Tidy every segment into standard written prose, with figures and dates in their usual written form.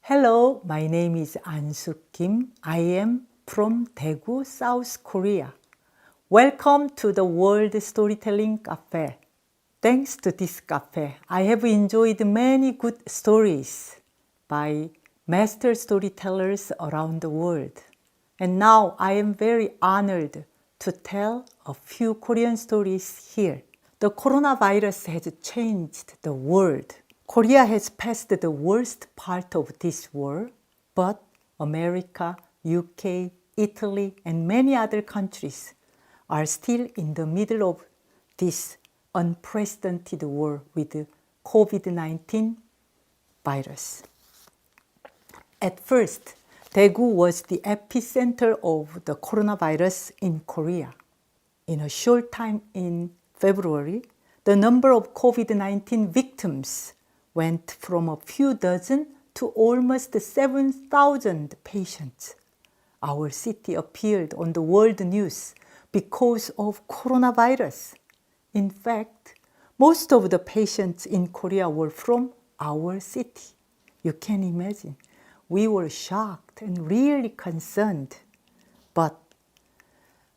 Hello, my name is Ahn Sook Kim. I am from Daegu, South Korea. Welcome to the World Storytelling Cafe. Thanks to this cafe, I have enjoyed many good stories by master storytellers around the world. And now I am very honored to tell a few Korean stories here. The coronavirus has changed the world. Korea has passed the worst part of this war, but America, UK, Italy, and many other countries are still in the middle of this unprecedented war with the COVID-19 virus. At first, Daegu was the epicenter of the coronavirus in Korea. In a short time in February, the number of COVID-19 victims went from a few dozen to almost 7,000 patients. Our city appeared on the world news because of coronavirus. In fact, most of the patients in Korea were from our city. You can imagine. We were shocked and really concerned. But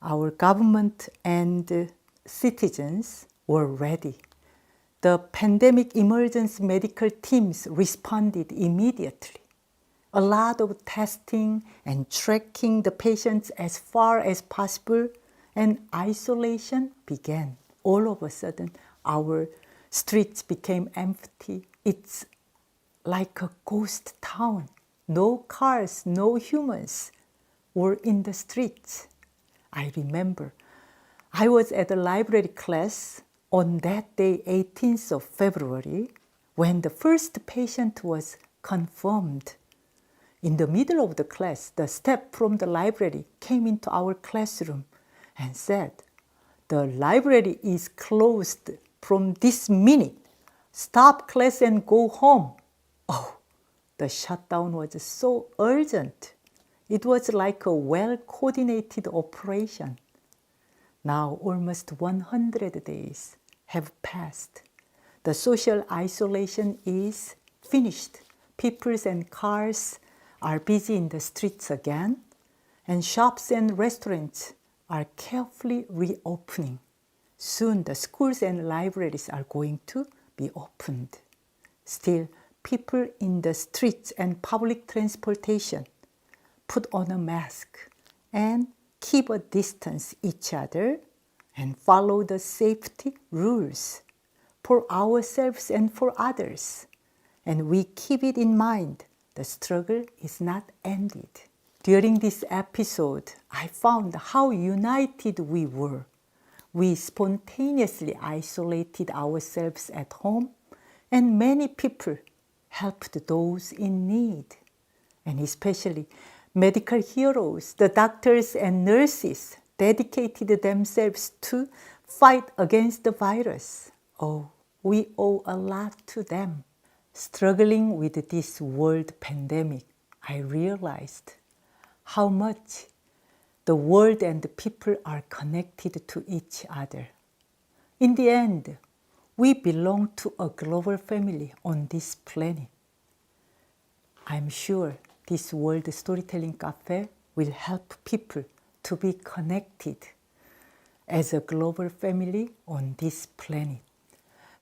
our government and citizens were ready. The pandemic emergency medical teams responded immediately. A lot of testing and tracking the patients as far as possible, and isolation began. All of a sudden, our streets became empty. It's like a ghost town. No cars, no humans were in the streets. I remember I was at a library class on that day, 18th of February, when the first patient was confirmed. In the middle of the class, the staff from the library came into our classroom and said, "The library is closed from this minute. Stop class and go home." Oh, the shutdown was so urgent. It was like a well-coordinated operation. Now almost 100 days have passed. The social isolation is finished. People and cars are busy in the streets again, and shops and restaurants are carefully reopening. Soon the schools and libraries are going to be opened. Still, people in the streets and public transportation put on a mask and keep a distance each other and follow the safety rules for ourselves and for others. And we keep it in mind. The struggle is not ended. During this episode, I found how united we were. We spontaneously isolated ourselves at home, and many people helped those in need. And especially medical heroes, the doctors and nurses, dedicated themselves to fight against the virus. Oh, we owe a lot to them. Struggling with this world pandemic, I realized how much the world and the people are connected to each other. In the end, we belong to a global family on this planet. I'm sure this World Storytelling Cafe will help people to be connected as a global family on this planet.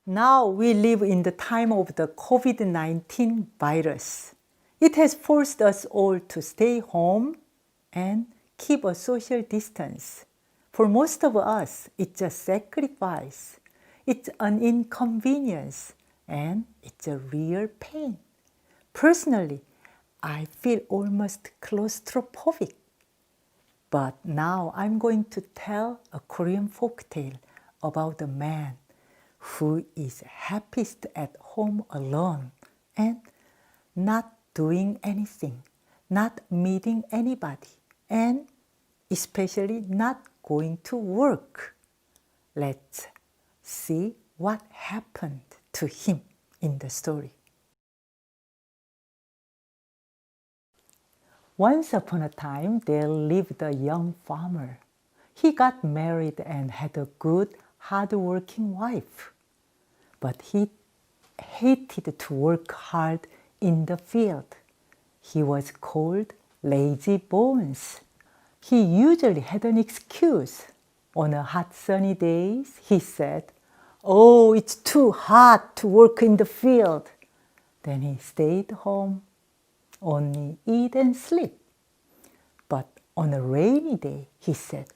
Now we live in the time of the COVID-19 virus. It has forced us all to stay home and keep a social distance. For most of us, it's a sacrifice. It's an inconvenience, and it's a real pain. Personally, I feel almost claustrophobic. But now I'm going to tell a Korean folktale about a man who is happiest at home alone and not doing anything, not meeting anybody, and especially not going to work. Let's see what happened to him in the story. Once upon a time, there lived a young farmer. He got married and had a good, hard-working wife. but he hated to work hard in the field. He was called lazy bones. He usually had an excuse. On a hot sunny days, he said, "Oh, it's too hot to work in the field." Then he stayed home, only eat and sleep. But on a rainy day, he said,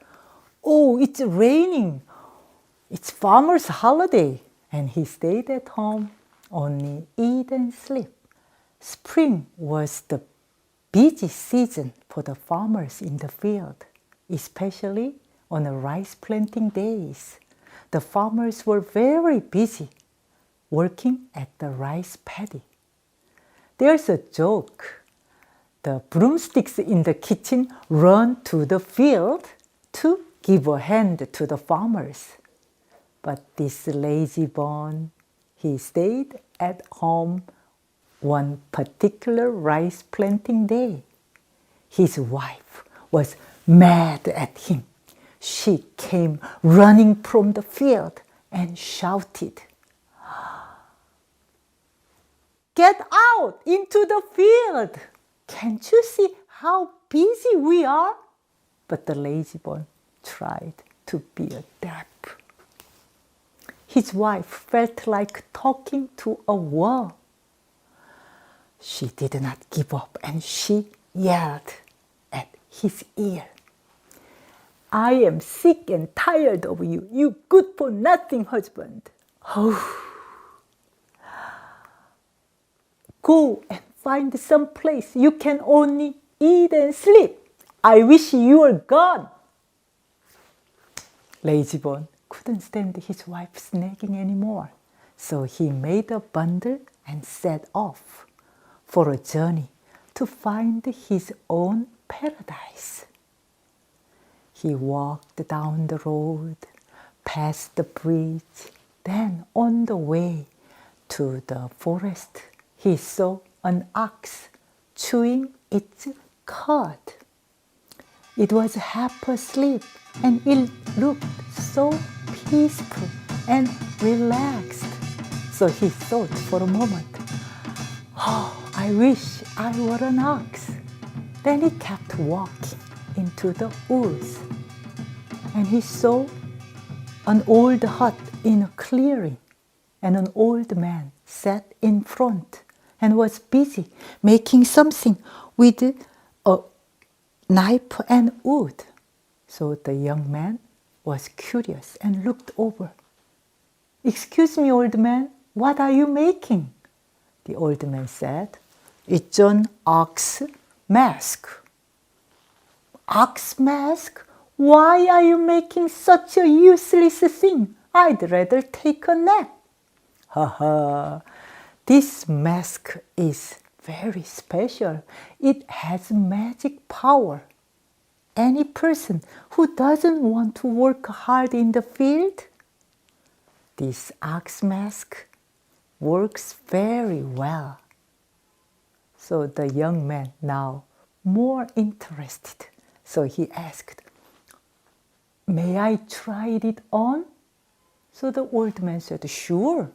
"Oh, it's raining. It's farmer's holiday." And he stayed at home, only eat and sleep. Spring was the busy season for the farmers in the field, especially on the rice planting days. The farmers were very busy working at the rice paddy. There's a joke. The broomsticks in the kitchen run to the field to give a hand to the farmers. But this lazy bone, he stayed at home one particular rice planting day. His wife was mad at him. She came running from the field and shouted, "Get out into the field! Can't you see how busy we are?" But the lazy boy tried to be a deaf. His wife felt like talking to a wall. She did not give up, and she yelled at his ear, "I am sick and tired of you, you good-for-nothing husband. Oh. Go and find some place you can only eat and sleep. I wish you were gone." Lazybones couldn't stand his wife's nagging anymore, so he made a bundle and set off for a journey to find his own paradise. He walked down the road, past the bridge, then on the way to the forest, he saw an ox chewing its cud. It was half asleep and it looked so peaceful and relaxed. So he thought for a moment, "Oh, I wish I were an ox." Then he kept walking into the woods and he saw an old hut in a clearing, and an old man sat in front and was busy making something with a knife and wood. So the young man was curious and looked over. "Excuse me, old man, what are you making?" The old man said, "It's an ox mask." "Ox mask? Why are you making such a useless thing? I'd rather take a nap." "Ha ha, this mask is very special. It has magic power. Any person who doesn't want to work hard in the field, this ox mask works very well." So the young man now more interested. So he asked, "May I try it on?" So the old man said, "Sure."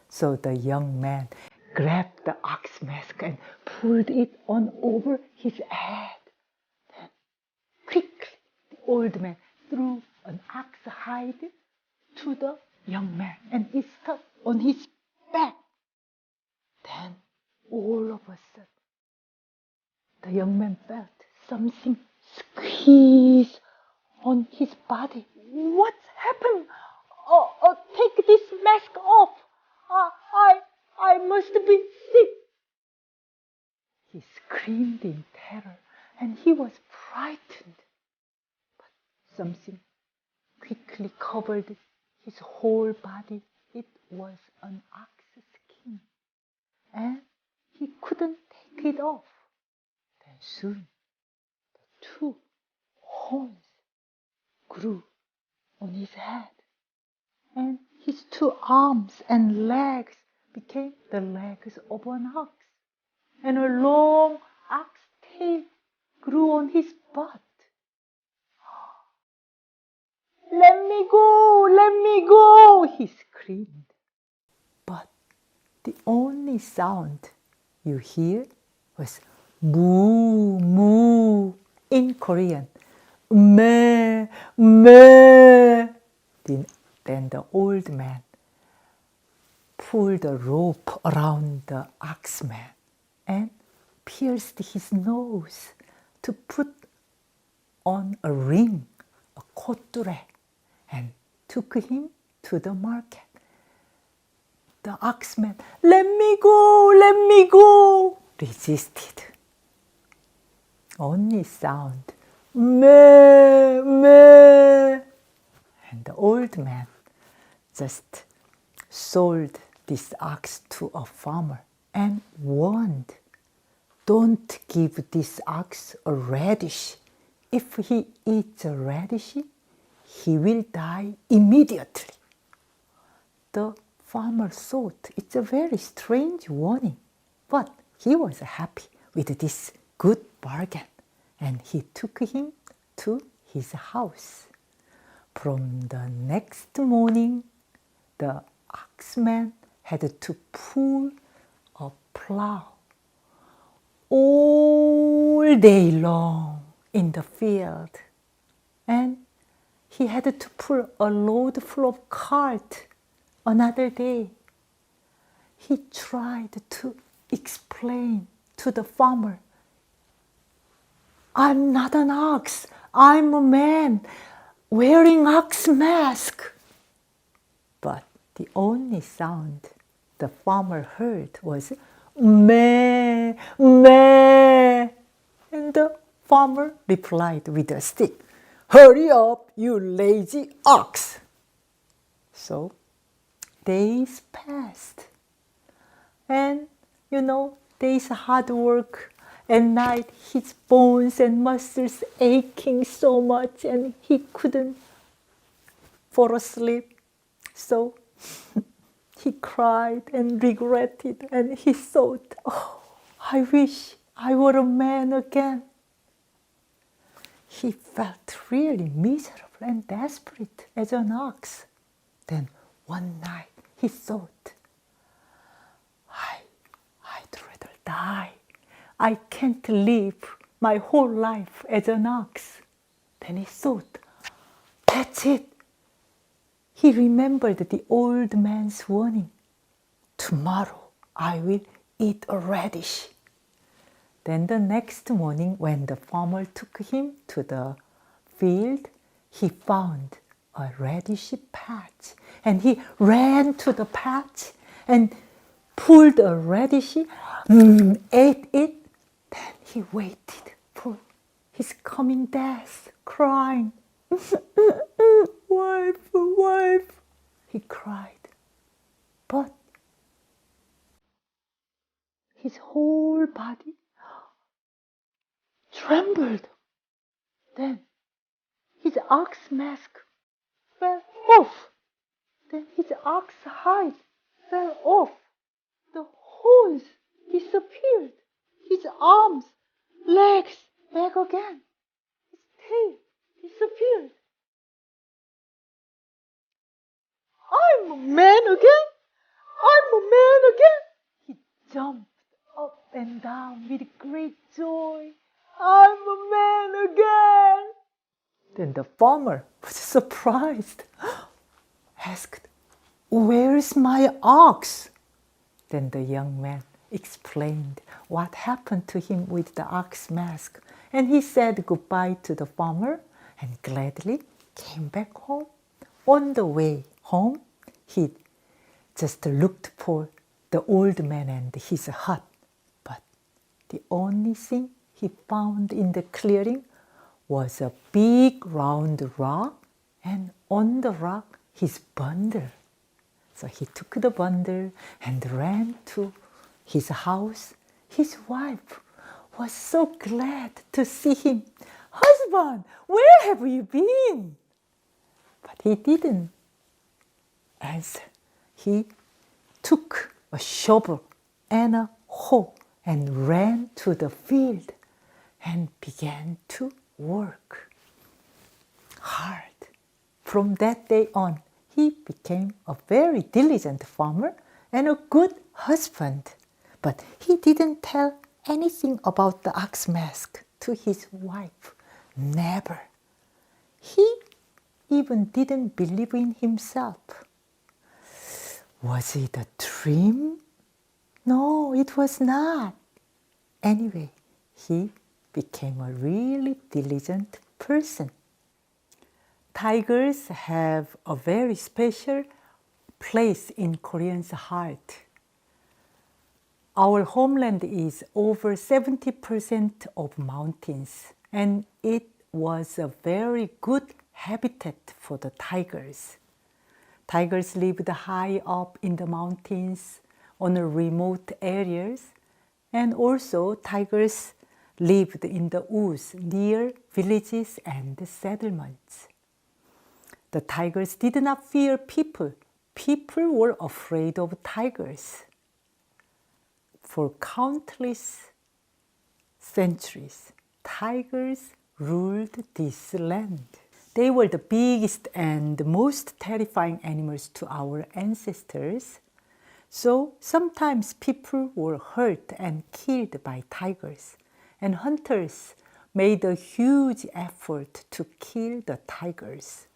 So the young man grabbed the ox mask and pulled it on over his head. Then quickly the old man threw an ox hide to the young man and it stuck on his back. Then all of a sudden the young man felt something squeeze on his body. "What's happened? Take this mask off. I must be sick." He screamed in terror and he was frightened. But something quickly covered his whole body. It was an ox skin, and he couldn't take it off. Then soon the two horns grew on his head, and his two arms and legs became the legs of an ox, and a long ox tail grew on his butt. "Let me go, let me go," he screamed. the only sound you hear was moo, moo in Korean. Meh, meh. Then the old man pulled a rope around the oxman and pierced his nose to put on a ring, a kotture, and took him to the market. The oxman, let me go, resisted. Only sound, meh, meh. And the old man just sold this ox to a farmer and warned, don't give this ox a radish. If he eats a radish, he will die immediately. The farmer thought it's a very strange warning, but he was happy with this good bargain, and he took him to his house. From the next morning, the oxman had to pull a plow all day long in the field, and he had to pull a load full of cart another day. He tried to explain to the farmer, I'm not an ox, I'm a man wearing ox mask. But the only sound the farmer heard was meh, meh. And the farmer replied with a stick, hurry up, you lazy ox. So days passed. And days hard work. At night, his bones and muscles aching so much, and he couldn't fall asleep. So he cried and regretted, and he thought, oh, I wish I were a man again. He felt really miserable and desperate as an ox. Then one night he thought, I'd rather die. I can't live my whole life as an ox. Then he thought, that's it. He remembered the old man's warning. Tomorrow I will eat a radish. Then the next morning, when the farmer took him to the field, he found a radish patch. And he ran to the patch and pulled a radish, ate it. Then he waited for his coming death, crying, wife, wife, he cried. But his whole body trembled. Then his ox mask fell off. Then his ox hide fell off. The horns disappeared. His arms, legs back again. His tail disappeared. I'm a man again! I'm a man again! He jumped up and down with great joy. I'm a man again! Then the farmer was surprised, asked, where's my ox? Then the young man explained what happened to him with the ox mask, and he said goodbye to the farmer and gladly came back home. On the way home, he just looked for the old man and his hut, but the only thing he found in the clearing was a big round rock, and on the rock his bundle. So he took the bundle and ran to his house. His wife was so glad to see him. Husband, where have you been? But he didn't answer. He took a shovel and a hoe and ran to the field and began to work hard. From that day on, he became a very diligent farmer and a good husband. But he didn't tell anything about the ox mask to his wife. Never. He even didn't believe in himself. Was it a dream? No, it was not. Anyway, he became a really diligent person. Tigers have a very special place in Koreans' heart. Our homeland is over 70% of mountains, and it was a very good habitat for the tigers. Tigers lived high up in the mountains on remote areas, and also tigers lived in the woods near villages and settlements. The tigers did not fear people. People were afraid of tigers. For countless centuries, tigers ruled this land. They were the biggest and most terrifying animals to our ancestors. So sometimes people were hurt and killed by tigers, and hunters made a huge effort to kill the tigers.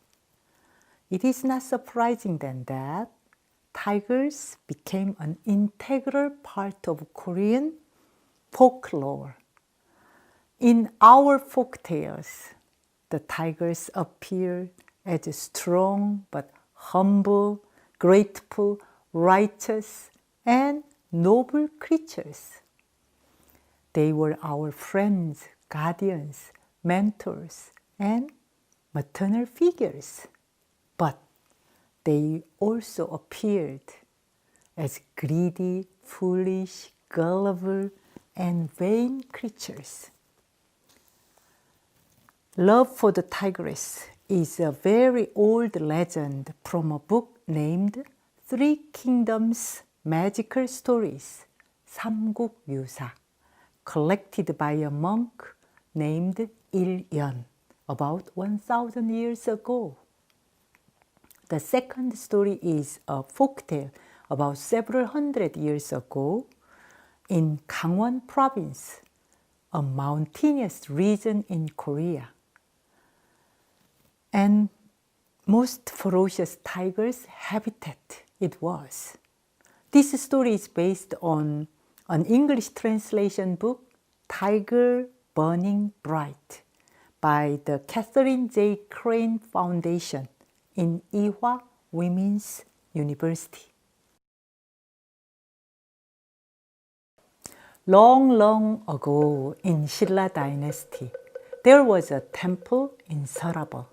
It is not surprising then that tigers became an integral part of Korean folklore. In our folk tales, the tigers appear as strong but humble, grateful, righteous, and noble creatures. They were our friends, guardians, mentors, and maternal figures. But they also appeared as greedy, foolish, gullible, and vain creatures. Love for the tigress is a very old legend from a book named Three Kingdoms Magical Stories, 삼국유사, collected by a monk named Il-yeon about 1,000 years ago. The second story is a folktale about several hundred years ago in Gangwon province, a mountainous region in Korea. And most ferocious tigers' habitat it was. This story is based on an English translation book, Tiger Burning Bright, by the Catherine J. Crane Foundation in Ewha Women's University. Long, long ago in Silla Dynasty, there was a temple in Sarabal,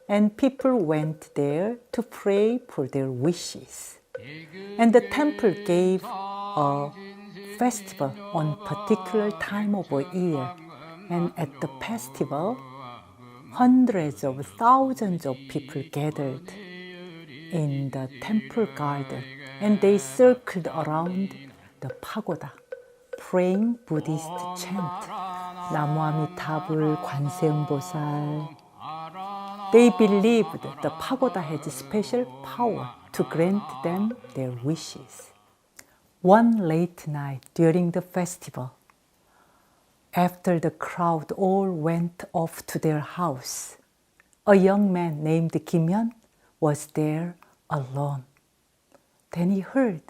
and people went there to pray for their wishes. And the temple gave a festival on particular time of a year, and at the festival, hundreds of thousands of people gathered in the temple garden, and they circled around the pagoda, praying Buddhist chant, 나무아미타불, 관세음보살. They believed the pagoda had special power to grant them their wishes. One late night during the festival, after the crowd all went off to their house, a young man named Kim was there alone. Then he heard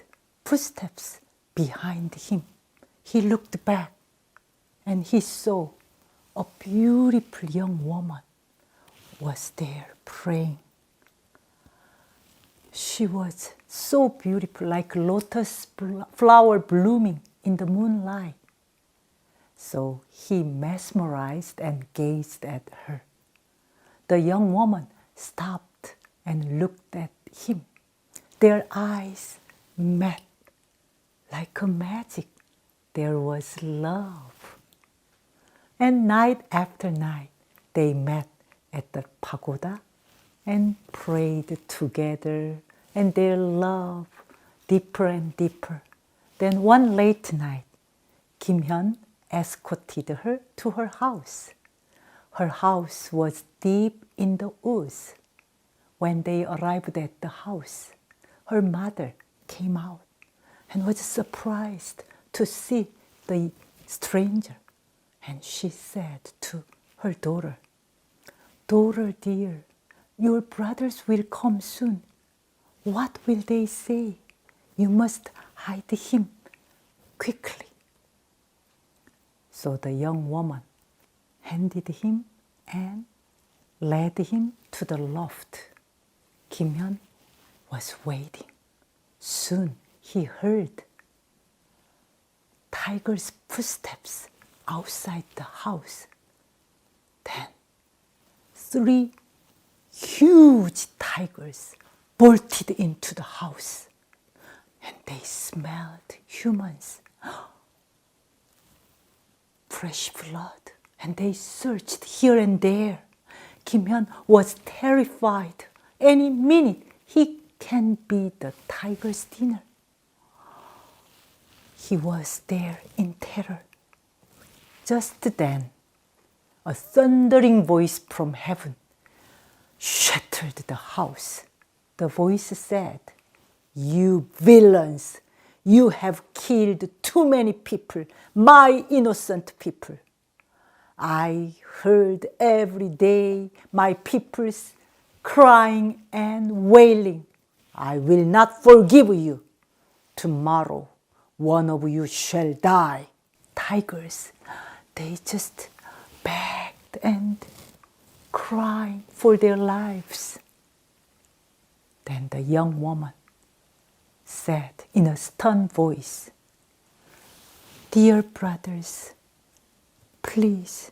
footsteps behind him. He looked back and he saw a beautiful young woman was there praying. She was so beautiful, like lotus flower blooming in the moonlight. So he mesmerized and gazed at her. The young woman stopped and looked at him. Their eyes met like a magic. There was love. And night after night, they met at the pagoda and prayed together, and their love deeper and deeper. Then one late night, Kim escorted her to her house. Her house was deep in the woods. When they arrived at the house, her mother came out and was surprised to see the stranger. And she said to her daughter, "Daughter dear, your brothers will come soon. What will they say? You must hide him quickly." So the young woman handed him and led him to the loft. Kim Hyun was waiting. Soon he heard tiger's footsteps outside the house. Then 3 huge tigers bolted into the house, and they smelled humans, fresh blood, and they searched here and there. Kim Hyun was terrified. Any minute he can be the tiger's dinner. He was there in terror. Just then, a thundering voice from heaven shattered the house. The voice said, "You villains, you have killed too many people, my innocent people. I heard every day my people's crying and wailing. I will not forgive you. Tomorrow, one of you shall die." Tigers, they just begged and cried for their lives. Then the young woman said in a stern voice, "Dear brothers, please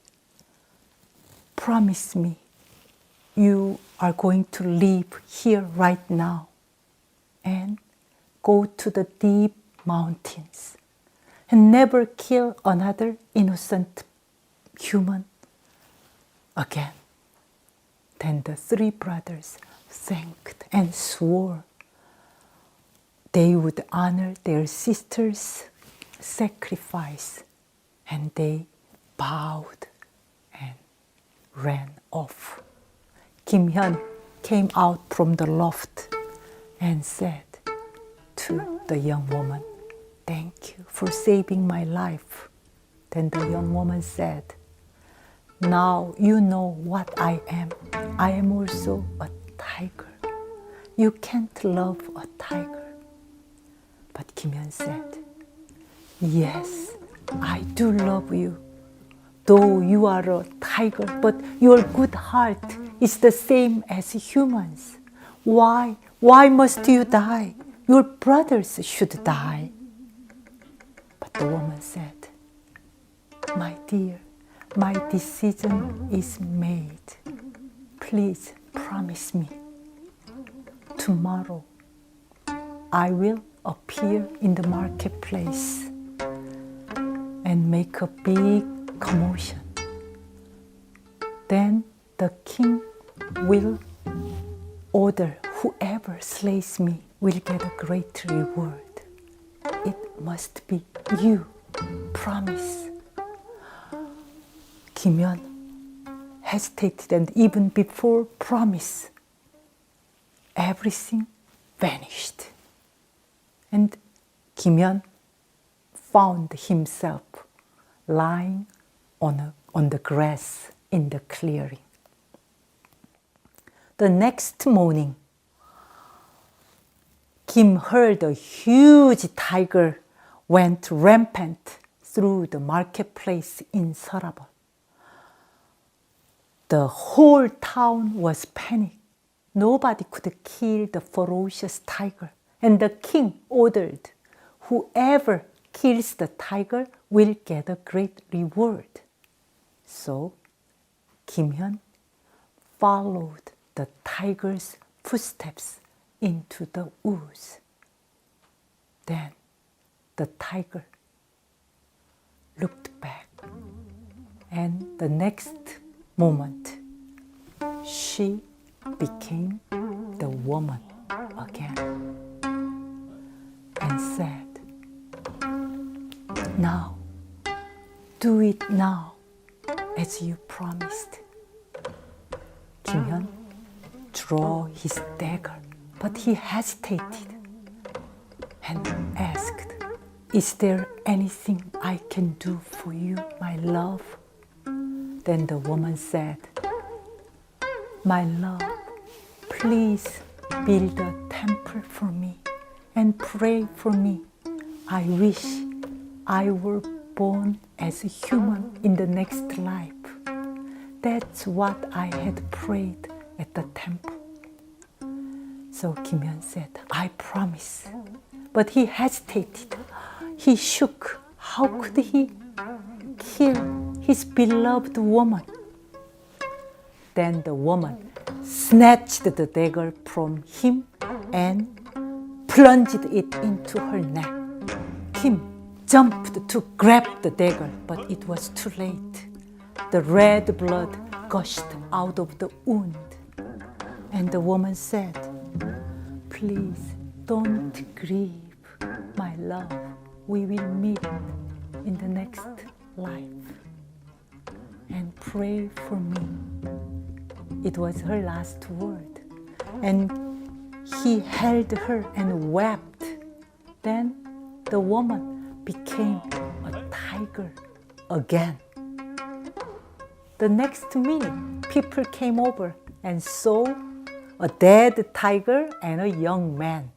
promise me you are going to leave here right now and go to the deep mountains and never kill another innocent human again." Then the 3 brothers thanked and swore they would honor their sister's sacrifice, and they bowed and ran off. Kim Hyun came out from the loft and said to the young woman, "Thank you for saving my life." Then the young woman said, "Now you know what I am. I am also a tiger. You can't love a tiger." But Kim Hyun said, "Yes, I do love you. Though you are a tiger, but your good heart is the same as humans. Why must you die? Your brothers should die." But the woman said, "My dear, my decision is made. Please promise me. Tomorrow I will appear in the marketplace and make a big commotion. Then the king will order whoever slays me will get a great reward. It must be you. Promise." Kim Hyun hesitated, and even before promise, everything vanished. And Kim Hyun found himself lying on the grass in the clearing. The next morning, Kim heard a huge tiger went rampant through the marketplace in Sarabon. The whole town was panicked. Nobody could kill the ferocious tiger. And the king ordered, whoever kills the tiger will get a great reward. So Kim Hyun followed the tiger's footsteps into the woods. Then the tiger looked back, and the next moment she became the woman again and said, "Now, do it now as you promised." Kim Hyun drew his dagger, but he hesitated and asked, Is there anything I can do for you, my love? Then the woman said, my love, please build a temple for me and pray for me. I wish I were born as a human in the next life. That's what I had prayed at the temple. So Kim Hyun said, I promise. But he hesitated. He shook. How could he kill his beloved woman? Then the woman snatched the dagger from him and plunged it into her neck. Kim jumped to grab the dagger, but it was too late. The red blood gushed out of the wound. And the woman said, please don't grieve, my love. We will meet in the next life. And pray for me. It was her last word. And he held her and wept. Then the woman became a tiger again. The next minute, people came over and saw a dead tiger and a young man.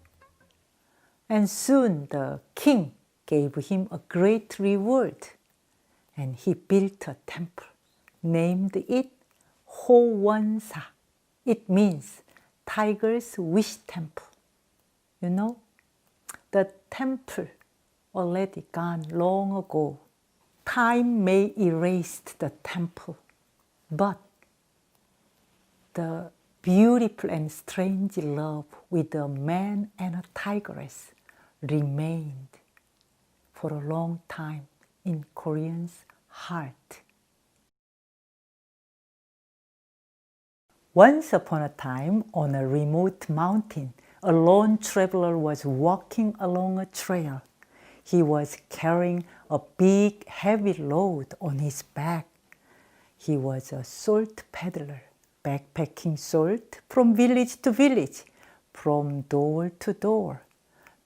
And soon the king gave him a great reward. And he built a temple, named it Ho-won-sa. It means Tiger's Wish Temple. You know, the temple already gone long ago. Time may erase the temple, but the beautiful and strange love with a man and a tigress remained for a long time in Koreans' heart. Once upon a time, on a remote mountain, a lone traveler was walking along a trail. He was carrying a big, heavy load on his back. He was a salt peddler, backpacking salt from village to village, from door to door.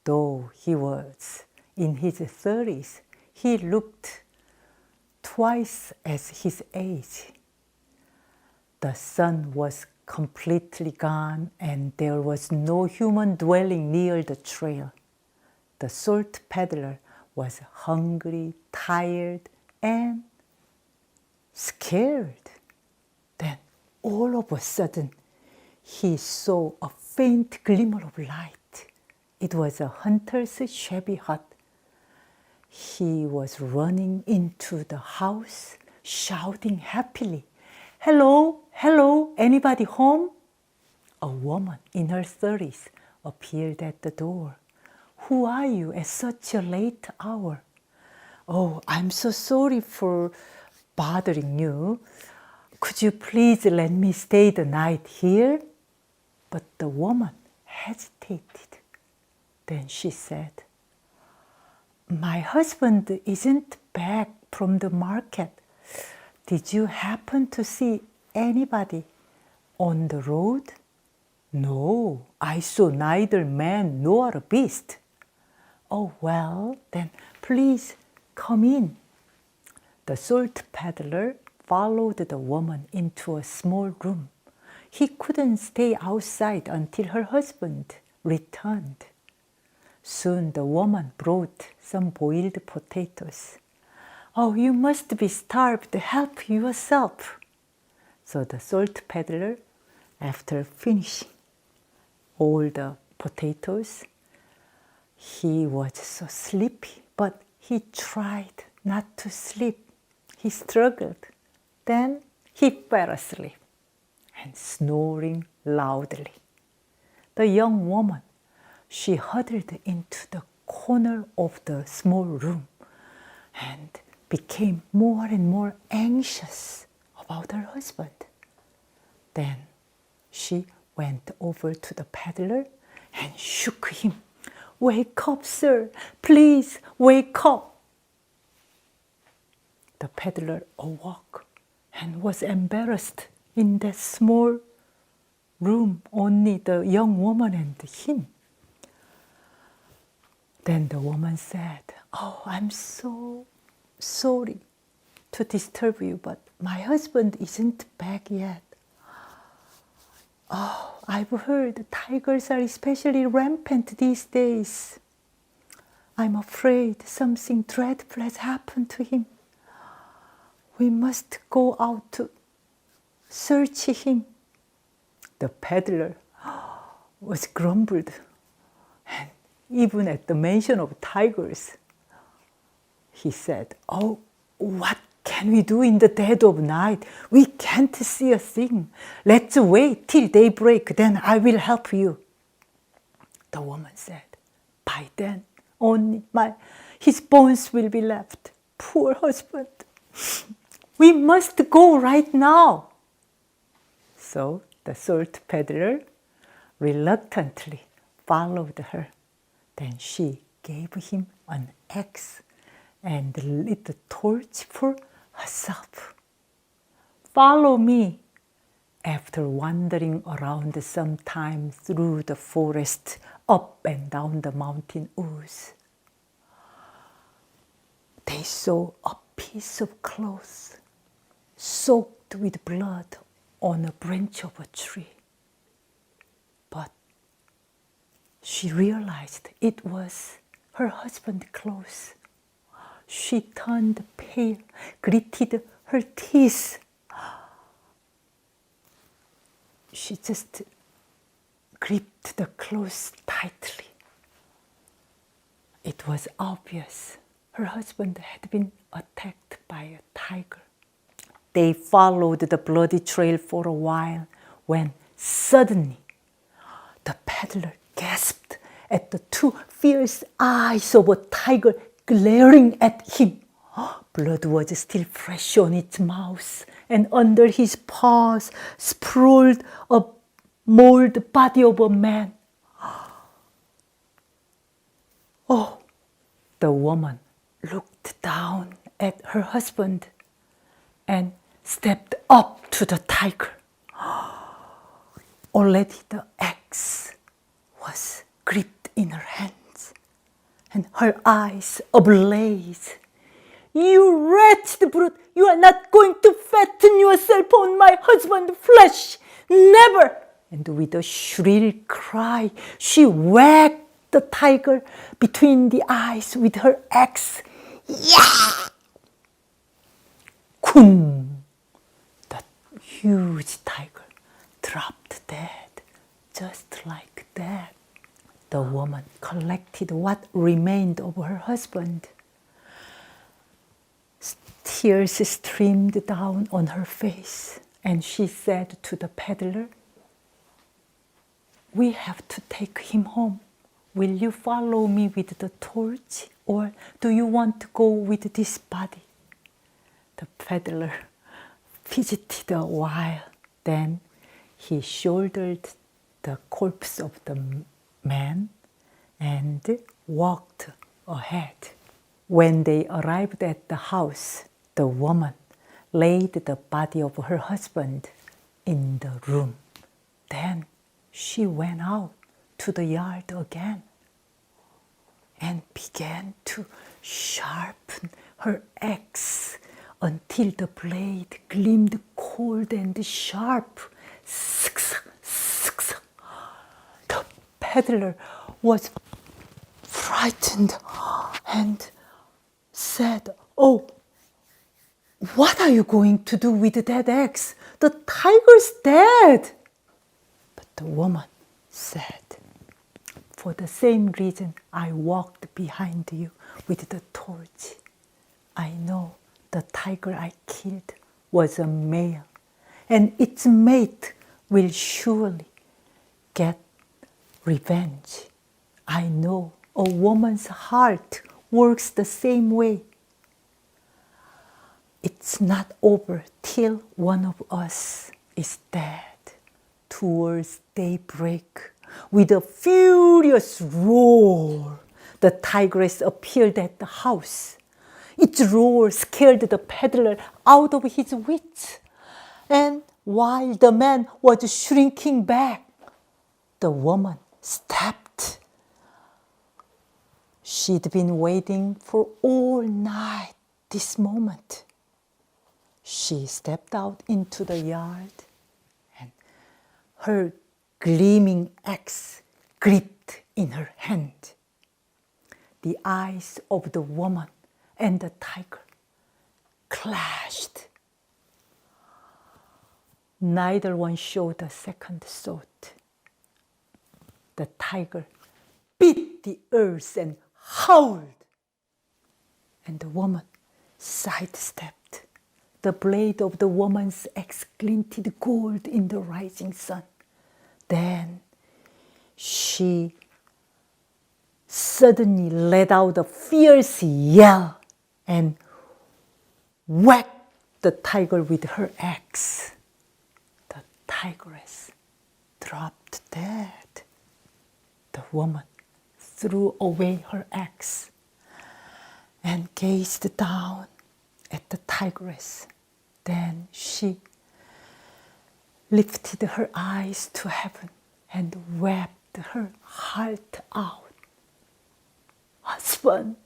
Though he was in his 30s, he looked twice as his age. The sun was completely gone and there was no human dwelling near the trail. The salt peddler was hungry, tired, and scared. Then all of a sudden, he saw a faint glimmer of light. It was a hunter's shabby hut. He was running into the house, shouting happily, "Hello, hello, anybody home?" A woman in her 30s appeared at the door. "Who are you at such a late hour?" "Oh, I'm so sorry for bothering you. Could you please let me stay the night here?" But the woman hesitated. Then she said, "My husband isn't back from the market. Did you happen to see anybody on the road?" "No, I saw neither man nor a beast." "Oh, well, then please come in." The salt peddler followed the woman into a small room. He couldn't stay outside until her husband returned. Soon the woman brought some boiled potatoes. "Oh, you must be starved. Help yourself." So the salt peddler, after finishing all the potatoes, he was so sleepy, but he tried not to sleep. He struggled. Then he fell asleep and snoring loudly. The young woman, she huddled into the corner of the small room and became more and more anxious about her husband. Then she went over to the peddler and shook him. "Wake up, sir! Please wake up!" The peddler awoke and was embarrassed. In that small room, only the young woman and him. Then the woman said, "Oh, I'm so sorry to disturb you, but my husband isn't back yet. Oh, I've heard tigers are especially rampant these days. I'm afraid something dreadful has happened to him. We must go out to search him." The peddler was grumbled, and even at the mention of tigers, he said, "Oh, what can we do in the dead of night? We can't see a thing. Let's wait till daybreak, then I will help you." The woman said, "By then, only his bones will be left. Poor husband. We must go right now." So the salt peddler reluctantly followed her. Then she gave him an axe and lit a torch for herself. "Follow me." After wandering around some time through the forest, up and down the mountain woods, they saw a piece of cloth soaked with blood on a branch of a tree. But she realized it was her husband's clothes. She turned pale, gritted her teeth. She just gripped the clothes tightly. It was obvious her husband had been attacked by a tiger. They followed the bloody trail for a while when suddenly the peddler gasped at the two fierce eyes of a tiger glaring at him. Blood was still fresh on its mouth, and under his paws sprawled a mauled body of a man. Oh, the woman looked down at her husband and stepped up to the tiger. Already the axe was gripped in her hands, and her eyes ablaze. "You wretched brute! You are not going to fatten yourself on my husband's flesh! Never!" And with a shrill cry, she whacked the tiger between the eyes with her axe. Yeah! Kum! The huge tiger dropped dead, just like that. The woman collected what remained of her husband. Tears streamed down on her face, and she said to the peddler, "We have to take him home. Will you follow me with the torch, or do you want to go with this body?" The peddler fidgeted a while. Then he shouldered the corpse of the man and walked ahead. When they arrived at the house, the woman laid the body of her husband in the room. Then she went out to the yard again and began to sharpen her axe until the blade gleamed cold and sharp. The peddler was frightened and said, "Oh, what are you going to do with that axe? The tiger's dead." But the woman said, "For the same reason I walked behind you with the torch. I know the tiger I killed was a male, and its mate will surely get revenge. I know a woman's heart works the same way. It's not over till one of us is dead." Towards daybreak, with a furious roar, the tigress appeared at the house. Its roar scared the peddler out of his wits, and while the man was shrinking back, the woman stepped She'd been waiting for all night this moment. She stepped out into the yard and her gleaming axe gripped in her hand. The eyes of the woman and the tiger clashed. Neither one showed a second thought. The tiger beat the earth and howled, and the woman sidestepped. The blade of the woman's axe glinted gold in the rising sun. Then she suddenly let out a fierce yell and whacked the tiger with her axe. The tigress dropped dead. The woman threw away her axe and gazed down at the tigress. Then she lifted her eyes to heaven and wept her heart out. Husband!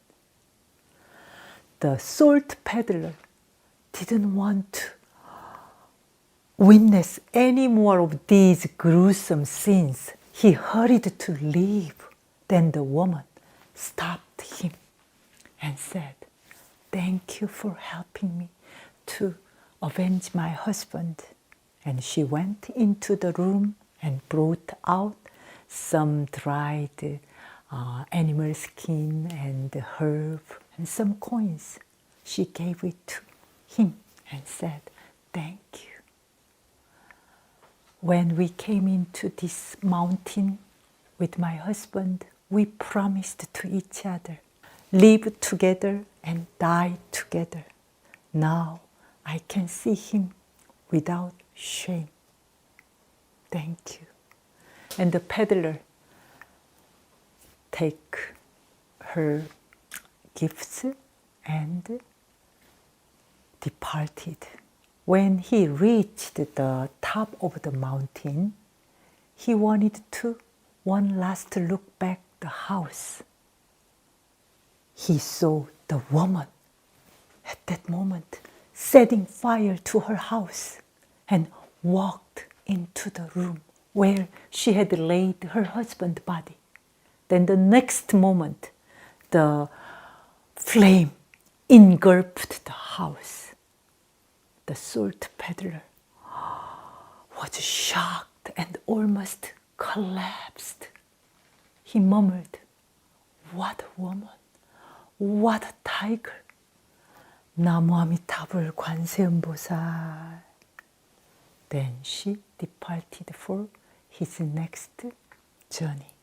The salt peddler didn't want to witness any more of these gruesome scenes. He hurried to leave. Then the woman stopped him and said, "Thank you for helping me to avenge my husband." And she went into the room and brought out some dried animal skin and herb and some coins. She gave it to him and said, "Thank you. When we came into this mountain with my husband, we promised to each other, live together and die together. Now I can see him without shame. Thank you." And the peddler take her gifts and departed. When he reached the top of the mountain, he wanted to one last look back the house. He saw the woman at that moment setting fire to her house and walked into the room where she had laid her husband's body. Then the next moment, the flame engulfed the house. The salt peddler was shocked and almost collapsed. He murmured, "What a woman, what a tiger. 나무아미타불 관세음보살." Then she departed for his next journey.